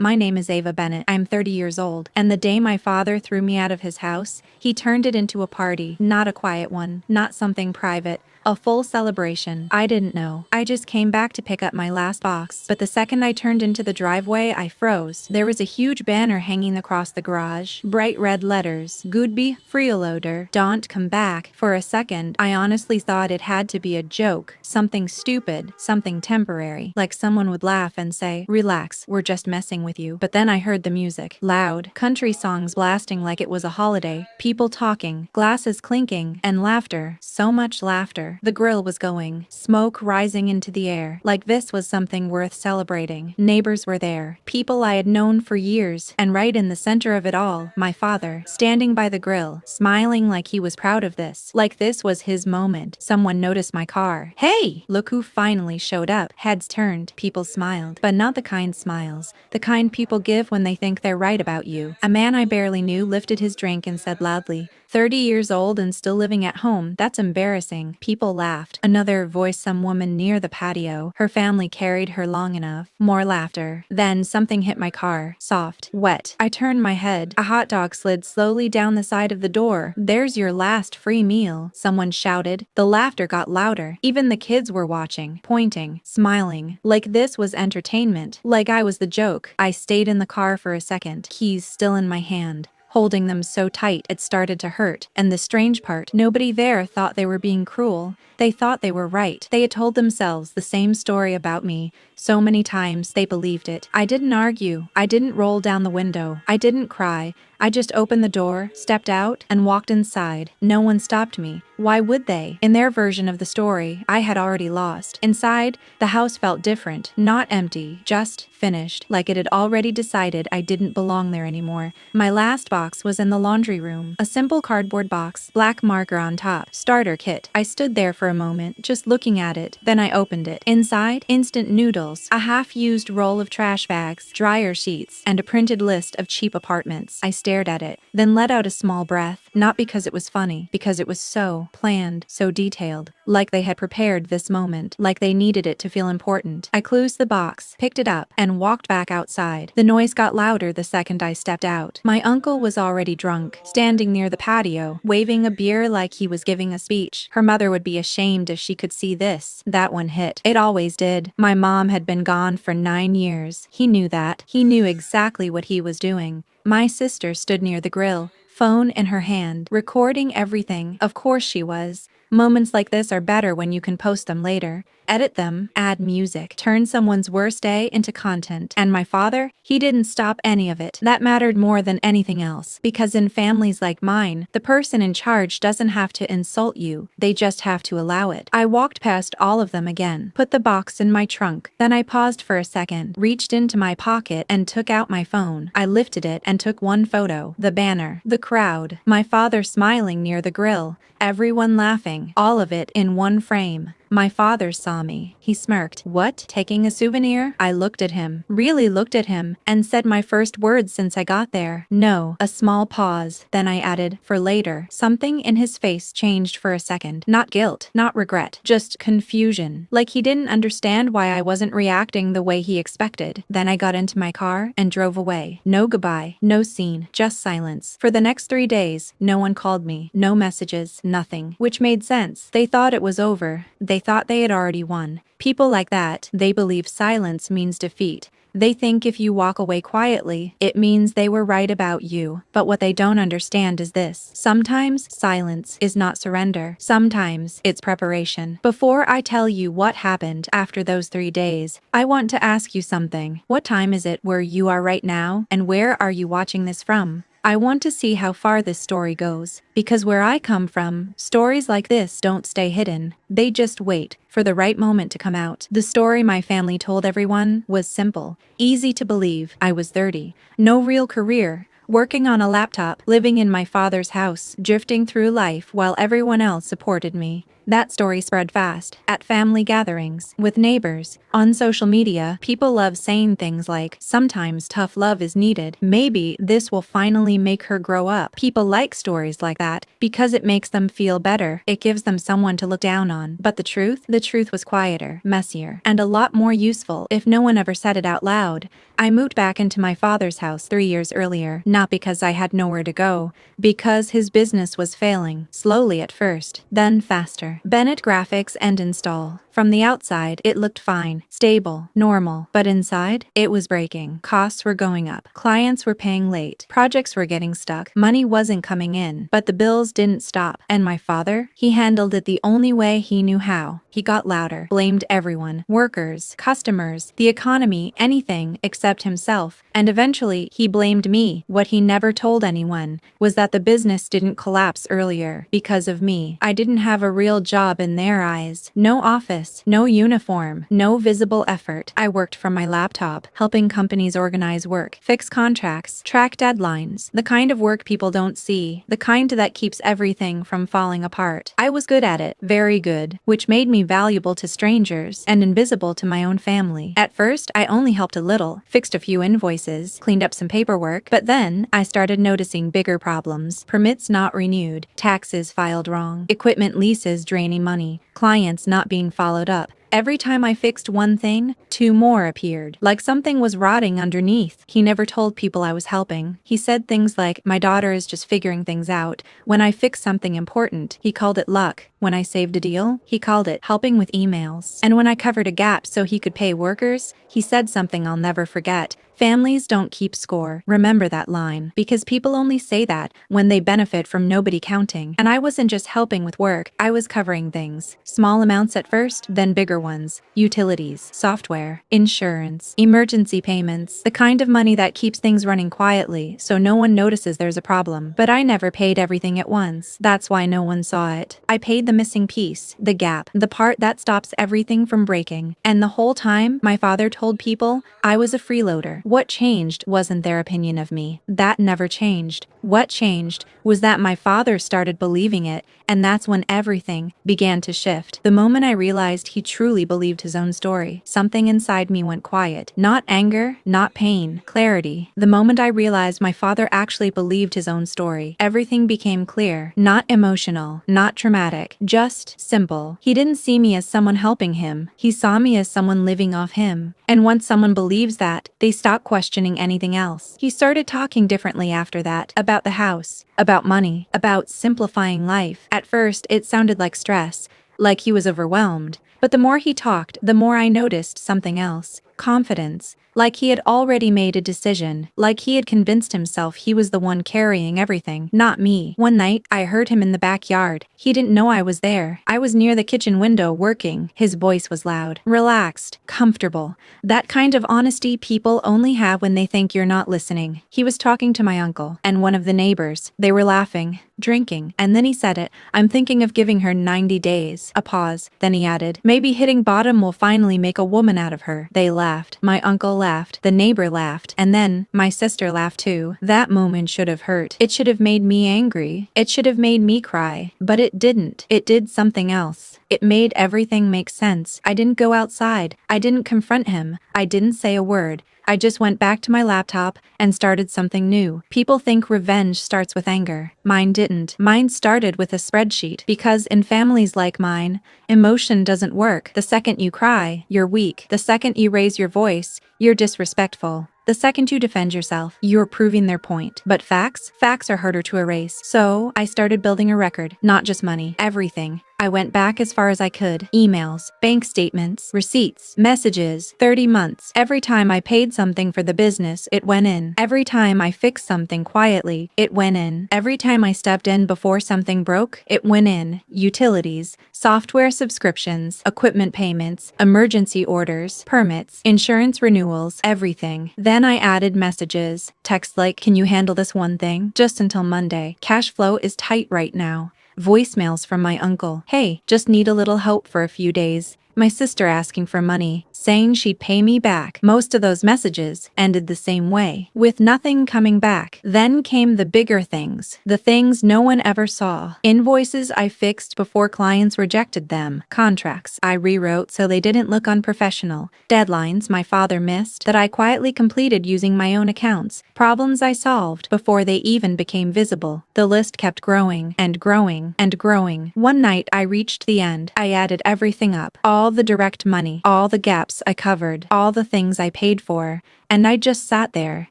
My name is Ava Bennett. I'm 30 years old. And the day my father threw me out of his house, he turned it into a party. Not a quiet one. Not something private. A full celebration. I didn't know. I just came back to pick up my last box. But the second I turned into the driveway, I froze. There was a huge banner hanging across the garage. Bright red letters. Goodby, Freeloader. Don't come back. For a second, I honestly thought it had to be a joke. Something stupid. Something temporary. Like someone would laugh and say, "Relax, we're just messing with you." But then I heard the music. Loud. Country songs blasting like it was a holiday. People talking. Glasses clinking. And laughter. So much laughter. The grill was going. Smoke rising into the air. Like this was something worth celebrating. Neighbors were there. People I had known for years. And right in the center of it all, my father, standing by the grill, smiling like he was proud of this. Like this was his moment. Someone noticed my car. "Hey! Look who finally showed up." Heads turned. People smiled. But not the kind smiles. The kind people give when they think they're right about you. A man I barely knew lifted his drink and said loudly, "30 years old and still living at home. That's embarrassing." People laughed. Another voiced some woman near the patio. Her family carried her long enough. More laughter. Then something hit my car. Soft. Wet. I turned my head. A hot dog slid slowly down the side of the door. "There's your last free meal," someone shouted. The laughter got louder. Even the kids were watching, pointing, smiling. Like this was entertainment. Like I was the joke. I stayed in the car for a second. Keys still in my hand. Holding them so tight it started to hurt. And the strange part, nobody there thought they were being cruel. They thought they were right. They had told themselves the same story about me. So many times they believed it. I didn't argue. I didn't roll down the window. I didn't cry. I just opened the door, stepped out, and walked inside. No one stopped me. Why would they? In their version of the story, I had already lost. Inside, the house felt different. Not empty, just finished. Like it had already decided I didn't belong there anymore. My last box was in the laundry room. A simple cardboard box, black marker on top. Starter kit. I stood there for a moment, just looking at it. Then I opened it. Inside, instant noodles, a half-used roll of trash bags, dryer sheets, and a printed list of cheap apartments. I stared at it, then let out a small breath, not because it was funny, because it was so planned, so detailed, like they had prepared this moment, like they needed it to feel important. I closed the box, picked it up, and walked back outside. The noise got louder the second I stepped out. My uncle was already drunk, standing near the patio, waving a beer like he was giving a speech. Her mother would be ashamed if she could see this. That one hit. It always did. My mom had been gone for 9 years. He knew that. He knew exactly what he was doing. My sister stood near the grill, phone in her hand, recording everything. Of course she was. Moments like this are better when you can post them later. Edit them, add music, turn someone's worst day into content. And my father, he didn't stop any of it. That mattered more than anything else. Because in families like mine, the person in charge doesn't have to insult you. They just have to allow it. I walked past all of them again, put the box in my trunk. Then I paused for a second, reached into my pocket and took out my phone. I lifted it and took one photo. The banner, the crowd, my father smiling near the grill, everyone laughing, all of it in one frame. My father saw me. He smirked. "What? Taking a souvenir?" I looked at him, really looked at him, and said my first words since I got there. "No." A small pause. Then I added, "For later." Something in his face changed for a second. Not guilt, not regret, just confusion. Like he didn't understand why I wasn't reacting the way he expected. Then I got into my car and drove away. No goodbye, no scene, just silence. For the next 3 days, no one called me, no messages, nothing. Which made sense. They thought it was over. They thought they had already won. People like that, they believe silence means defeat. They think if you walk away quietly, it means they were right about you. But what they don't understand is this. Sometimes silence is not surrender. Sometimes it's preparation. Before I tell you what happened after those 3 days, I want to ask you something. What time is it where you are right now? And where are you watching this from? I want to see how far this story goes, because where I come from, stories like this don't stay hidden. They just wait for the right moment to come out. The story my family told everyone was simple, easy to believe. I was 30, no real career, working on a laptop, living in my father's house, drifting through life while everyone else supported me. That story spread fast. At family gatherings, with neighbors, on social media, people love saying things like, sometimes tough love is needed. Maybe this will finally make her grow up. People like stories like that because it makes them feel better. It gives them someone to look down on. But the truth was quieter, messier, and a lot more useful if no one ever said it out loud. I moved back into my father's house 3 years earlier, not because I had nowhere to go, because his business was failing, slowly at first, then faster. Bennett Graphics and Install. From the outside, it looked fine, stable, normal, but inside, it was breaking. Costs were going up, clients were paying late, projects were getting stuck, money wasn't coming in, but the bills didn't stop. And my father? He handled it the only way he knew how. He got louder, blamed everyone, workers, customers, the economy, anything except himself, and eventually he blamed me. What he never told anyone was that the business didn't collapse earlier because of me. I didn't have a real job in their eyes. No office, no uniform, no visible effort. I worked from my laptop, helping companies organize work, fix contracts, track deadlines, the kind of work people don't see, the kind that keeps everything from falling apart. I was good at it, very good, which made me valuable to strangers and invisible to my own family. At first, I only helped a little, fixed a few invoices, cleaned up some paperwork, but then I started noticing bigger problems. Permits not renewed, taxes filed wrong, equipment leases draining money, clients not being followed up. Every time I fixed one thing, 2 more appeared, like something was rotting underneath. He never told people I was helping. He said things like, my daughter is just figuring things out. When I fixed something important, he called it luck. When I saved a deal, he called it helping with emails. And when I covered a gap so he could pay workers, he said something I'll never forget. Families don't keep score. Remember that line, because people only say that when they benefit from nobody counting. And I wasn't just helping with work, I was covering things. Small amounts at first, then bigger ones. Utilities, software, insurance, emergency payments, the kind of money that keeps things running quietly so no one notices there's a problem. But I never paid everything at once. That's why no one saw it. I paid the missing piece, the gap, the part that stops everything from breaking. And the whole time, my father told people I was a freeloader. What changed wasn't their opinion of me. That never changed. What changed was that my father started believing it, and that's when everything began to shift. The moment I realized he truly believed his own story, something inside me went quiet. Not anger, not pain, clarity. The moment I realized my father actually believed his own story, everything became clear. Not emotional, not traumatic, just simple. He didn't see me as someone helping him. He saw me as someone living off him. And once someone believes that, they stop questioning anything else. He started talking differently after that, about the house, about money, about simplifying life. At first, it sounded like stress, like he was overwhelmed. But the more he talked, the more I noticed something else. Confidence. Like he had already made a decision, like he had convinced himself he was the one carrying everything, not me. One night, I heard him in the backyard. He didn't know I was there. I was near the kitchen window working. His voice was loud, relaxed, comfortable. That kind of honesty people only have when they think you're not listening. He was talking to my uncle and one of the neighbors. They were laughing, drinking, and then he said it. I'm thinking of giving her 90 days. A pause. Then he added, maybe hitting bottom will finally make a woman out of her. They laughed. My uncle laughed. The neighbor laughed. And then my sister laughed too. That moment should have hurt. It should have made me angry. It should have made me cry. But it didn't. It did something else. It made everything make sense. I didn't go outside. I didn't confront him. I didn't say a word. I just went back to my laptop and started something new. People think revenge starts with anger. Mine didn't. Mine started with a spreadsheet, because in families like mine, emotion doesn't work. The second you cry, you're weak. The second you raise your voice, you're disrespectful. The second you defend yourself, you're proving their point. But facts are harder to erase. So I started building a record, not just money, everything. I went back as far as I could. Emails, bank statements, receipts, messages, 30 months. Every time I paid something for the business, it went in. Every time I fixed something quietly, it went in. Every time I stepped in before something broke, it went in. Utilities, software subscriptions, equipment payments, emergency orders, permits, insurance renewals, everything. Then I added messages, texts like, can you handle this one thing? Just until Monday. Cash flow is tight right now. Voicemails from my uncle. Hey, just need a little help for a few days. My sister asking for money, saying she'd pay me back. Most of those messages ended the same way, with nothing coming back. Then came the bigger things, the things no one ever saw. Invoices I fixed before clients rejected them. Contracts I rewrote so they didn't look unprofessional. Deadlines my father missed that I quietly completed using my own accounts. Problems I solved before they even became visible. The list kept growing and growing and growing. One night I reached the end. I added everything up. All the direct money, all the gaps I covered, all the things I paid for. And I just sat there,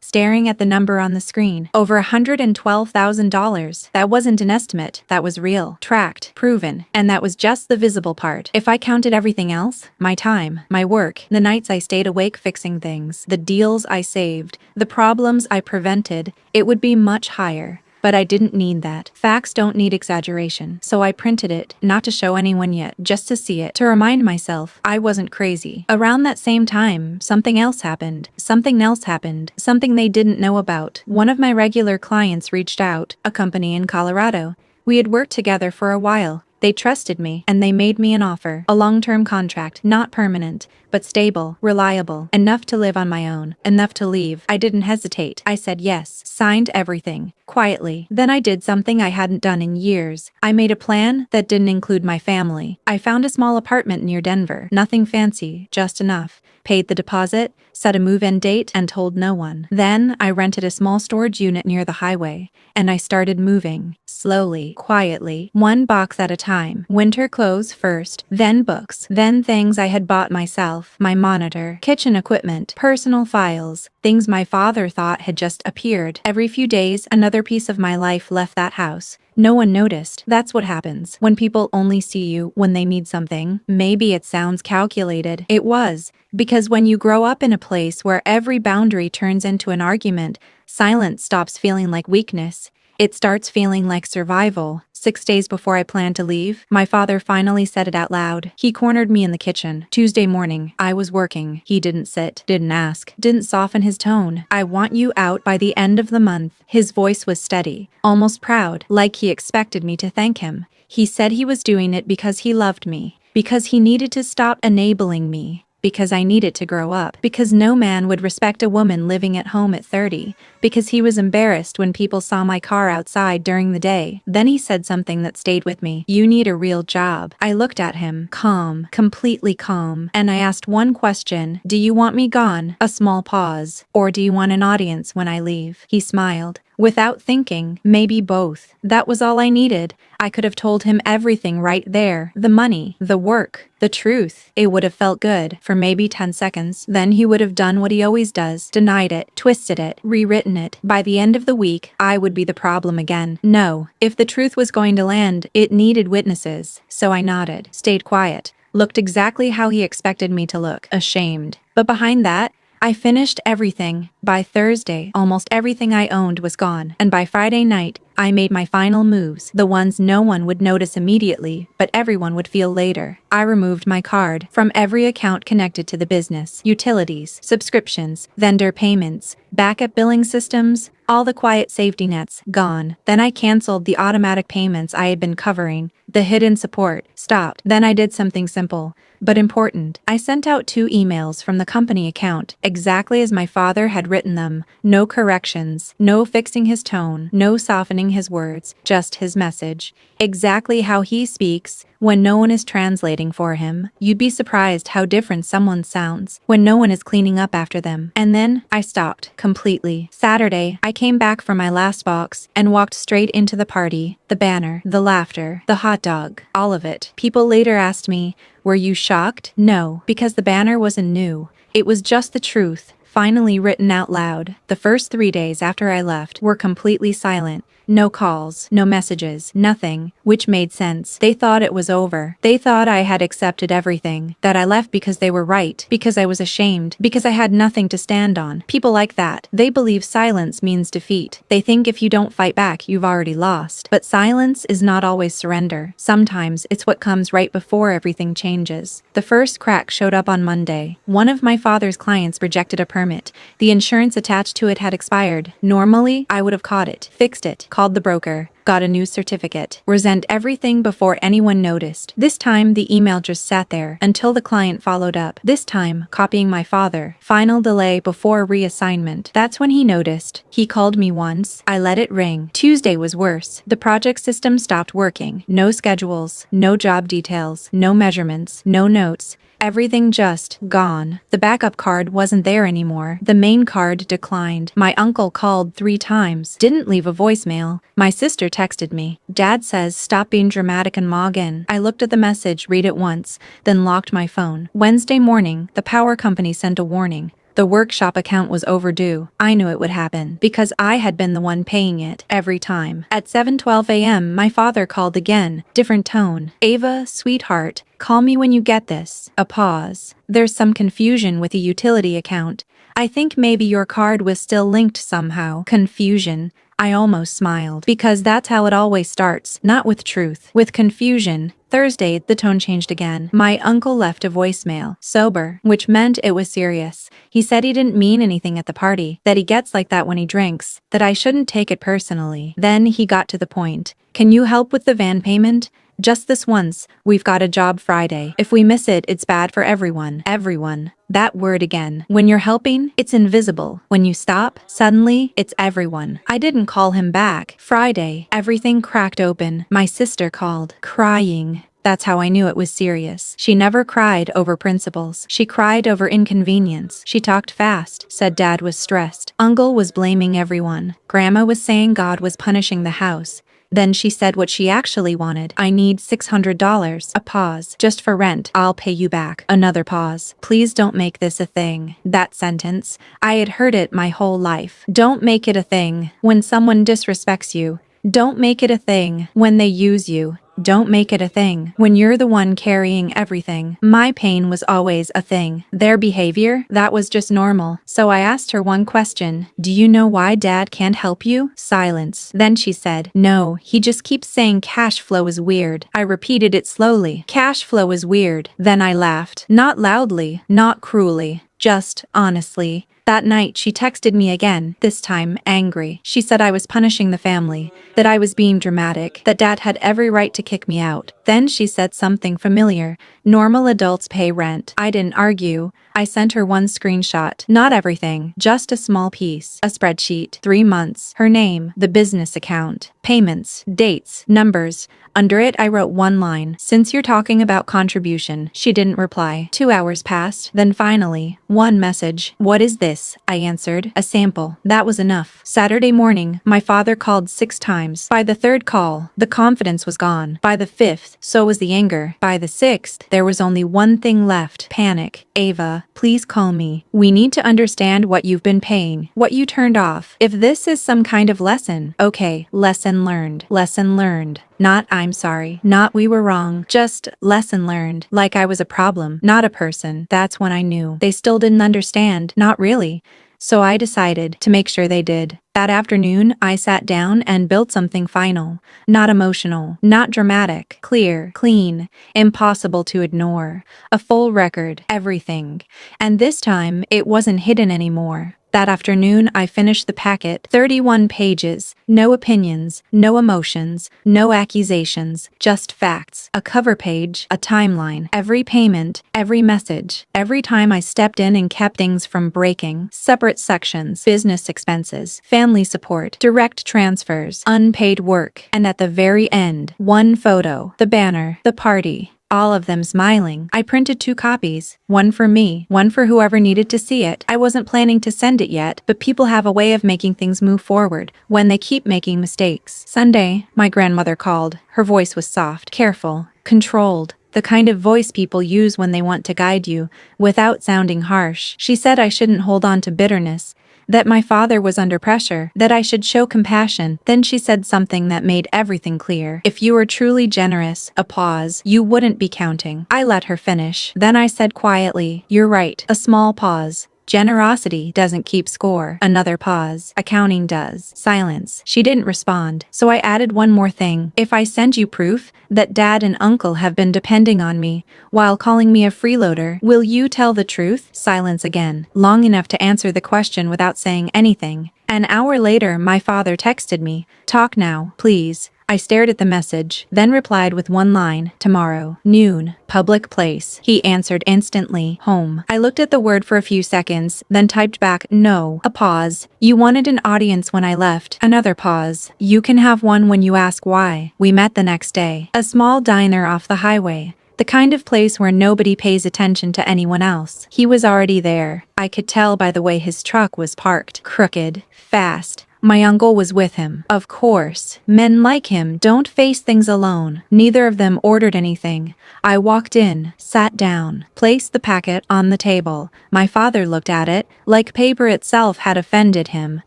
staring at the number on the screen. Over $112,000. That wasn't an estimate. That was real. Tracked. Proven. And that was just the visible part. If I counted everything else, my time, my work, the nights I stayed awake fixing things, the deals I saved, the problems I prevented, it would be much higher. But I didn't need that. Facts don't need exaggeration. So I printed it, not to show anyone yet, just to see it, to remind myself I wasn't crazy. Around that same time, something else happened. Something they didn't know about. One of my regular clients reached out, a company in Colorado. We had worked together for a while. They trusted me, and they made me an offer. A long-term contract, not permanent, but stable, reliable, enough to live on my own, enough to leave. I didn't hesitate. I said yes, signed everything, quietly. Then I did something I hadn't done in years. I made a plan that didn't include my family. I found a small apartment near Denver. Nothing fancy, just enough. Paid the deposit, set a move-in date, and told no one. Then I rented a small storage unit near the highway, and I started moving. Slowly, quietly, one box at a time. Winter clothes first, then books, then things I had bought myself. My monitor, kitchen equipment, personal files, things my father thought had just appeared. Every few days, another piece of my life left that house. No one noticed. That's what happens when people only see you when they need something. Maybe it sounds calculated. It was. Because when you grow up in a place where every boundary turns into an argument, silence stops feeling like weakness. It starts feeling like survival. 6 days before I planned to leave, my father finally said it out loud. He cornered me in the kitchen. Tuesday morning, I was working. He didn't sit, didn't ask, didn't soften his tone. I want you out by the end of the month. His voice was steady, almost proud, like he expected me to thank him. He said he was doing it because he loved me, because he needed to stop enabling me. Because I needed to grow up. Because no man would respect a woman living at home at 30. Because he was embarrassed when people saw my car outside during the day. Then he said something that stayed with me. You need a real job. I looked at him, calm, completely calm, and I asked one question. Do you want me gone? A small pause. Or do you want an audience when I leave? He smiled. Without thinking, maybe both. That was all I needed. I could have told him everything right there. The money, the work, the truth. It would have felt good for maybe 10 seconds. Then he would have done what he always does. Denied it, twisted it, rewritten it. By the end of the week, I would be the problem again. No, if the truth was going to land, it needed witnesses. So I nodded, stayed quiet, looked exactly how he expected me to look, ashamed. But behind that, I finished everything. By Thursday, almost everything I owned was gone. And by Friday night, I made my final moves, the ones no one would notice immediately, but everyone would feel later. I removed my card from every account connected to the business, utilities, subscriptions, vendor payments, backup billing systems, all the quiet safety nets, gone. Then I canceled the automatic payments I had been covering. The hidden support stopped. Then I did something simple, but important. I sent out 2 emails from the company account, exactly as my father had written them. No corrections, no fixing his tone, no softening his words, just his message. Exactly how he speaks when no one is translating for him. You'd be surprised how different someone sounds when no one is cleaning up after them. And then I stopped completely. Saturday, I came back from my last box and walked straight into the party. The banner, the laughter, the hot dog, all of it. People later asked me, were you shocked? No, because the banner wasn't new. It was just the truth, finally written out loud. The first 3 days after I left were completely silent. No calls, no messages, nothing, which made sense. They thought it was over. They thought I had accepted everything, that I left because they were right, because I was ashamed, because I had nothing to stand on. People like that, they believe silence means defeat. They think if you don't fight back, you've already lost. But silence is not always surrender. Sometimes it's what comes right before everything changes. The first crack showed up on Monday. One of my father's clients rejected a permit. The insurance attached to it had expired. Normally, I would have caught it, fixed it, called the broker, Got a new certificate. Resent everything before anyone noticed. This time, the email just sat there until the client followed up. This time, copying my father. Final delay before reassignment. That's when he noticed. He called me once. I let it ring. Tuesday was worse. The project system stopped working. No schedules, no job details, no measurements, no notes. Everything just gone. The backup card wasn't there anymore. The main card declined. My uncle called 3 times. Didn't leave a voicemail. My sister texted me. Dad says stop being dramatic and log in. I looked at the message, read it once, then locked my phone. Wednesday morning, the power company sent a warning. The workshop account was overdue. I knew it would happen because I had been the one paying it every time. At 7:12 a.m., my father called again. Different tone. Ava, sweetheart, call me when you get this. A pause. There's some confusion with the utility account. I think maybe your card was still linked somehow. Confusion. I almost smiled because that's how it always starts, not with truth, with confusion. Thursday, the tone changed again. My uncle left a voicemail, sober, which meant it was serious. He said he didn't mean anything at the party, that he gets like that when he drinks, that I shouldn't take it personally. Then he got to the point. Can you help with the van payment? Just this once. We've got a job Friday. If we miss it, it's bad for everyone. Everyone. That word again. When you're helping, it's invisible. When you stop, suddenly, it's everyone. I didn't call him back. Friday, everything cracked open. My sister called, crying. That's how I knew it was serious. She never cried over principles. She cried over inconvenience. She talked fast, said Dad was stressed. Uncle was blaming everyone. Grandma was saying God was punishing the house. Then she said what she actually wanted. I need $600. A pause. Just for rent. I'll pay you back. Another pause. Please don't make this a thing. That sentence. I had heard it my whole life. Don't make it a thing when someone disrespects you. Don't make it a thing when they use you. Don't make it a thing when you're the one carrying everything. My pain was always a thing. Their behavior, that was just normal. So I asked her one question. Do you know why Dad can't help you? Silence. Then she said, no, he just keeps saying cash flow is weird. I repeated it slowly. Cash flow is weird. Then I laughed. Not loudly, not cruelly, just honestly. That night, she texted me again, this time angry. She said I was punishing the family, that I was being dramatic, that Dad had every right to kick me out. Then she said something familiar. Normal adults pay rent. I didn't argue. I sent her one screenshot. Not everything, just a small piece. A spreadsheet. 3 months. Her name. The business account. Payments. Dates. Numbers. Under it, I wrote one line. Since you're talking about contribution. She didn't reply. 2 hours passed. Then finally, one message. What is this? I answered. A sample. That was enough. Saturday morning, my father called 6 times. By the 3rd call, the confidence was gone. By the 5th, so was the anger. By the 6th, there was only one thing left. Panic. Ava, please call me. We need to understand what you've been paying, what you turned off. If this is some kind of lesson, okay, lesson learned. Lesson learned. Not I'm sorry, not we were wrong, just lesson learned, like I was a problem, not a person. That's when I knew. They still didn't understand, not really. So I decided to make sure they did. That afternoon, I sat down and built something final. Not emotional, not dramatic, clear, clean, impossible to ignore. A full record, everything. And this time, it wasn't hidden anymore. That afternoon, I finished the packet, 31 pages, no opinions, no emotions, no accusations, just facts. A cover page, a timeline, every payment, every message, every time I stepped in and kept things from breaking, separate sections, business expenses, family support, direct transfers, unpaid work, and at the very end, one photo, the banner, the party. All of them smiling. I printed 2 copies, one for me, one for whoever needed to see it. I wasn't planning to send it yet, but people have a way of making things move forward when they keep making mistakes. Sunday, my grandmother called. Her voice was soft, careful, controlled. The kind of voice people use when they want to guide you, without sounding harsh. She said I shouldn't hold on to bitterness, that my father was under pressure, that I should show compassion. Then she said something that made everything clear. If you were truly generous, a pause, you wouldn't be counting. I let her finish. Then I said quietly, you're right. A small pause. Generosity doesn't keep score. Another pause. Accounting does. Silence. She didn't respond. So I added one more thing. If I send you proof that Dad and Uncle have been depending on me while calling me a freeloader, will you tell the truth? Silence again. Long enough to answer the question without saying anything. An hour later, my father texted me, talk now, please. I stared at the message, then replied with one line, tomorrow, noon, public place. He answered instantly, home. I looked at the word for a few seconds, then typed back, no. A pause. You wanted an audience when I left. Another pause. You can have one when you ask why. We met the next day. A small diner off the highway. The kind of place where nobody pays attention to anyone else. He was already there. I could tell by the way his truck was parked. Crooked. Fast. My uncle was with him. Of course. Men like him don't face things alone. Neither of them ordered anything. I walked in, sat down, placed the packet on the table. My father looked at it, like paper itself had offended him.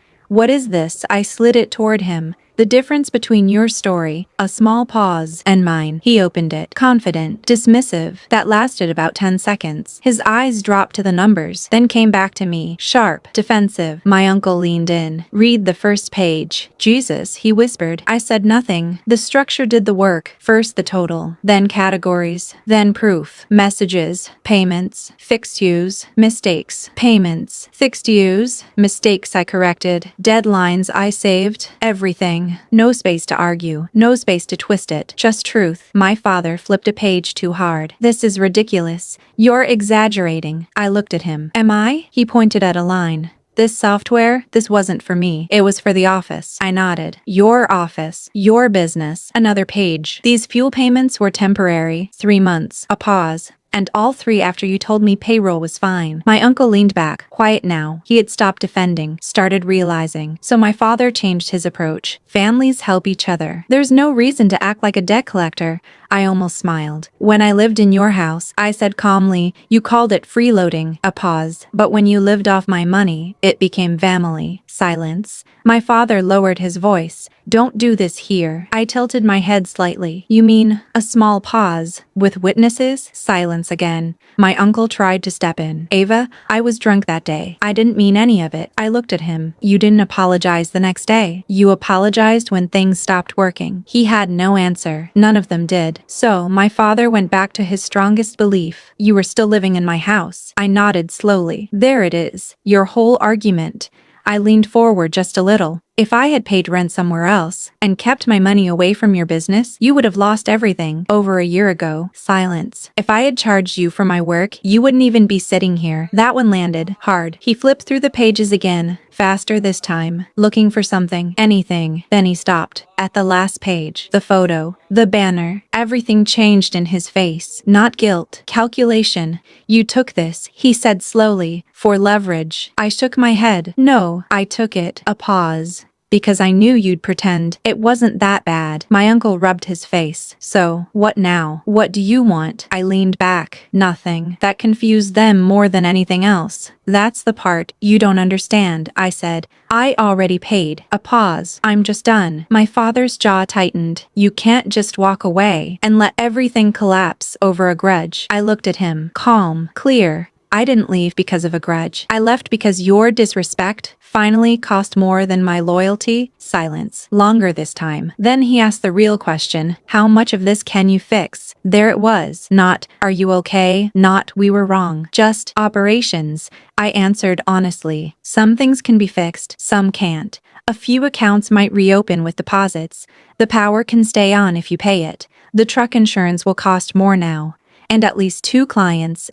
What is this? I slid it toward him. The difference between your story, a small pause, and mine. He opened it, confident, dismissive. That lasted about 10 seconds. His eyes dropped to the numbers, then came back to me, sharp, defensive. My uncle leaned in. Read the first page. Jesus, he whispered. I said nothing. The structure did the work. First the total, then categories, then proof, messages, payments, fixed use, mistakes, payments, fixed use, mistakes I corrected, deadlines I saved, everything. No space to argue, no space to twist it, just truth. My father flipped a page too hard. This is ridiculous. You're exaggerating. I looked at him. Am I? He pointed at a line. This software, this wasn't for me. It was for the office. I nodded. Your office. Your business. Another page. These fuel payments were temporary. 3 months. A pause. And all 3 after you told me payroll was fine. My uncle leaned back, quiet now. He had stopped defending, started realizing. So my father changed his approach. Families help each other. There's no reason to act like a debt collector. I almost smiled. When I lived in your house, I said calmly, you called it freeloading. A pause. But when you lived off my money, it became family. Silence. My father lowered his voice. Don't do this here. I tilted my head slightly. You mean, a small pause. With witnesses? Silence again. My uncle tried to step in. Ava, I was drunk that day. I didn't mean any of it. I looked at him. You didn't apologize the next day. You apologized when things stopped working. He had no answer. None of them did. So, my father went back to his strongest belief. You were still living in my house. I nodded slowly. There it is. Your whole argument. I leaned forward just a little. If I had paid rent somewhere else and kept my money away from your business, you would have lost everything over a year ago. Silence. If I had charged you for my work, you wouldn't even be sitting here. That one landed hard. He flipped through the pages again, faster this time, looking for something, anything. Then he stopped. At the last page, the photo, the banner, everything changed in his face. Not guilt, calculation. You took this, he said slowly, for leverage. I shook my head. No, I took it. A pause. Because I knew you'd pretend it wasn't that bad. My uncle rubbed his face. So, what now? What do you want? I leaned back. Nothing. That confused them more than anything else. That's the part you don't understand, I said. I already paid. A pause. I'm just done. My father's jaw tightened. You can't just walk away and let everything collapse over a grudge. I looked at him. Calm. Clear. I didn't leave because of a grudge. I left because your disrespect finally cost more than my loyalty. Silence. Longer this time. Then he asked the real question, how much of this can you fix? There it was. Not, are you okay? Not, we were wrong. Just, operations. I answered honestly. Some things can be fixed, some can't. A few accounts might reopen with deposits. The power can stay on if you pay it. The truck insurance will cost more now. And at least 2 clients,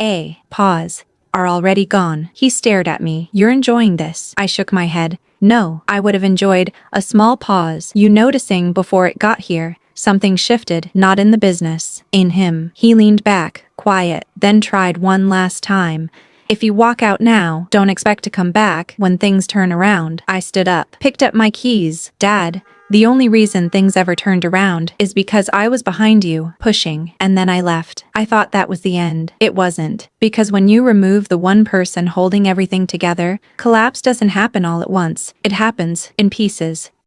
pause, are already gone. He stared at me. You're enjoying this. I shook my head. No, I would have enjoyed a small pause. You noticing before it got here. Something shifted, not in the business, in him. He leaned back, quiet, then tried one last time. If you walk out now, don't expect to come back when things turn around. I stood up, picked up my keys. Dad, the only reason things ever turned around is because I was behind you, pushing, and then I left. I thought that was the end. It wasn't. Because when you remove the one person holding everything together, collapse doesn't happen all at once. It happens in pieces.